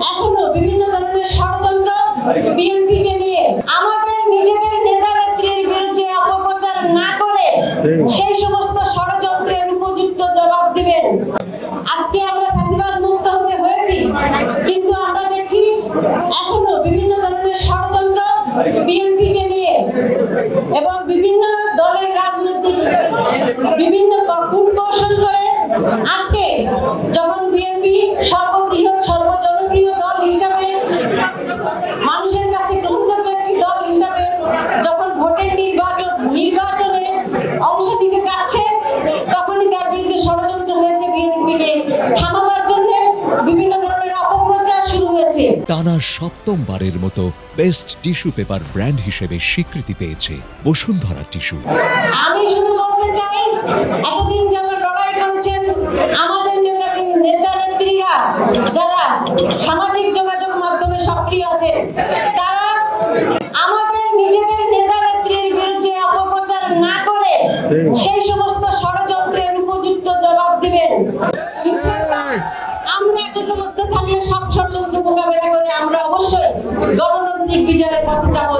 এখনো বিভিন্ন ধরনের ষড়যন্ত্র বিএনপিকে নিয়ে আমাদের নিজেদের নেতা নেত্রীর বিরুদ্ধে অপপ্রচার না করে সেই সমস্ত ষড়যন্ত্রের উপযুক্ত জবাব দিবেন। আজকে আমরা ফ্যাসিবাদ মুক্ত হতে হয়েছি, কিন্তু আমরা দেখছি এখনো বিভিন্ন ধরনের ষড়যন্ত্র বিএনপিকে নিয়ে এবং বিভিন্ন দলের রাজনৈতিক বিভিন্ন কূটকৌশল করে আজকে যখন বিএনপি সর্ববৃহৎ সর্বজনপ্রিয় দল হিসাবে মানুষের কাছে গ্রহণযোগ্য একটি দল হিসাবে যখন ভোটের নির্বাচনে অংশ নিতে যাচ্ছে, তখনই তার বিরুদ্ধে ষড়যন্ত্র হয়েছে। বিএনপিকে থামাবার জন্য বিভিন্ন ধরনের অপপ্রচার শুরু হয়েছে। টানা সপ্তমবারের মতো বেস্ট টিস্যু পেপার ব্র্যান্ড হিসেবে স্বীকৃতি পেয়েছে বসুন্ধরা টিস্যু। আমি শুধু বলতে চাই, এতদিন যারা লড়াই করেছেন, আমাদের নেতা নেত্রীরা যারা সামাজিক যোগাযোগ মাধ্যমে সক্রিয় আছেন, তারা আমাদের নিজেদের নেতা নেত্রীর বিরুদ্ধে অপপ্রচার না করে সেই সমস্ত ষড়যন্ত্রের উপযুক্ত জবাব দিবেন। ইনশাআল্লাহ আমরা একতাবদ্ধ থাকলে সব ষড়যন্ত্র মোকাবেলা করে আমরা অবশ্যই গণতান্ত্রিক বিজয়ের পথে যাব।